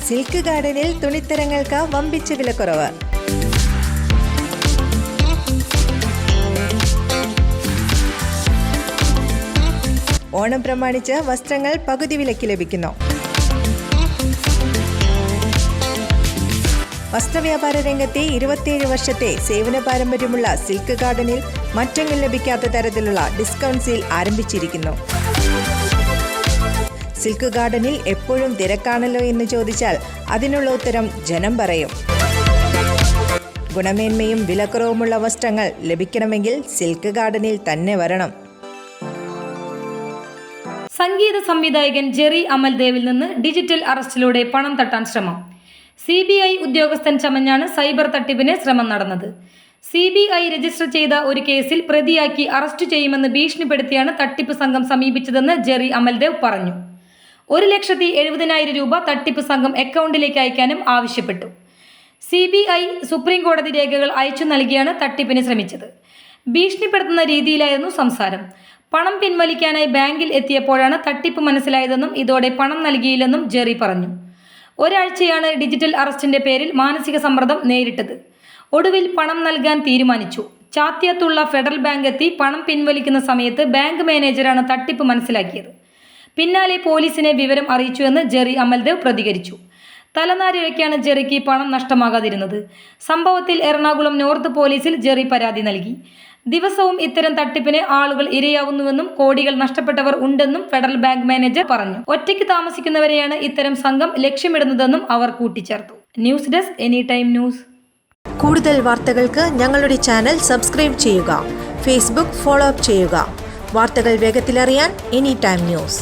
Silk ഗാർഡനിൽ തുണിത്തരങ്ങൾക്ക് വമ്പിച്ച വിലക്കുറവ്. ഓണം പ്രമാണിച്ച് വസ്ത്രങ്ങൾ പകുതി വിലയ്ക്ക് ലഭിക്കുന്നു. വസ്ത്രവ്യാപാര രംഗത്തെ 27 വർഷത്തെ സേവന പാരമ്പര്യമുള്ള സിൽക്ക് ഗാർഡനിൽ മറ്റെങ്ങും ലഭിക്കാത്ത തരത്തിലുള്ള ഡിസ്കൗണ്ട് സെയിൽ ആരംഭിച്ചിരിക്കുന്നു. സിൽക്ക് ഗാർഡനിൽ എപ്പോഴും തിരക്കാണല്ലോ എന്ന് ചോദിച്ചാൽ അതിനുള്ള ഉത്തരം ജനം പറയും. ഗുണമേന്മയും വിലക്കുറവുമുള്ള വസ്ത്രങ്ങൾ ലഭിക്കണമെങ്കിൽ സിൽക്ക് ഗാർഡനിൽ തന്നെ വരണം. സംഗീത സംവിധായകൻ ജെറി അമൽദേവിൽ നിന്ന് ഡിജിറ്റൽ അറസ്റ്റിലൂടെ പണം തട്ടാൻ ശ്രമം. CBI ഉദ്യോഗസ്ഥൻ ചമഞ്ഞാണ് സൈബർ തട്ടിപ്പിന് ശ്രമം നടന്നത്. CBI രജിസ്റ്റർ ചെയ്ത ഒരു കേസിൽ പ്രതിയാക്കി അറസ്റ്റ് ചെയ്യുമെന്ന് ഭീഷണിപ്പെടുത്തിയാണ് തട്ടിപ്പ് സംഘം സമീപിച്ചതെന്ന് ജെറി അമൽദേവ് പറഞ്ഞു. 1,70,000 രൂപ തട്ടിപ്പ് സംഘം അക്കൗണ്ടിലേക്ക് അയക്കാനും ആവശ്യപ്പെട്ടു. CBI സുപ്രീം കോടതി രേഖകൾ അയച്ചു നൽകിയാണ് തട്ടിപ്പിന് ശ്രമിച്ചത്. ഭീഷണിപ്പെടുത്തുന്ന രീതിയിലായിരുന്നു സംസാരം. പണം പിൻവലിക്കാനായി ബാങ്കിൽ എത്തിയപ്പോഴാണ് തട്ടിപ്പ് മനസ്സിലായതെന്നും ഇതോടെ പണം നൽകിയില്ലെന്നും ജെറി പറഞ്ഞു. ഒരാഴ്ചയാണ് ഡിജിറ്റൽ അറസ്റ്റിന്റെ പേരിൽ മാനസിക സമ്മർദ്ദം നേരിട്ടത്. ഒടുവിൽ പണം നൽകാൻ തീരുമാനിച്ചു. ചാത്തിയത്തുള്ള ഫെഡറൽ ബാങ്ക് എത്തി പണം പിൻവലിക്കുന്ന സമയത്ത് ബാങ്ക് മാനേജറാണ് തട്ടിപ്പ് മനസ്സിലാക്കിയത്. പിന്നാലെ പോലീസിനെ വിവരം അറിയിച്ചുവെന്ന് ജെറി അമൽദേവ് പ്രതികരിച്ചു. തലനാരിഴയ്ക്കാണ് ജെറിക്ക് പണം നഷ്ടമാകാതിരുന്നത്. സംഭവത്തിൽ എറണാകുളം നോർത്ത് പോലീസിൽ ജെറി പരാതി നൽകി. ദിവസവും ഇത്തരം തട്ടിപ്പിന് ആളുകൾ ഇരയാവുന്നുവെന്നും കോടികൾ നഷ്ടപ്പെട്ടവർ ഉണ്ടെന്നും ഫെഡറൽ ബാങ്ക് മാനേജർ പറഞ്ഞു. ഒറ്റയ്ക്ക് താമസിക്കുന്നവരെയാണ് ഇത്തരം സംഘം ലക്ഷ്യമിടുന്നതെന്നും അവർ കൂട്ടിച്ചേർത്തു. News desk any time news. കൂടുതൽ വാർത്തകൾക്ക് ഞങ്ങളുടെ ചാനൽ സബ്സ്ക്രൈബ് ചെയ്യുക. ഫേസ്ബുക്ക് ഫോളോ അപ്പ് ചെയ്യുക. വാർത്തകൾ വേഗത്തിലറിയാൻ എനി ടൈം ന്യൂസ്.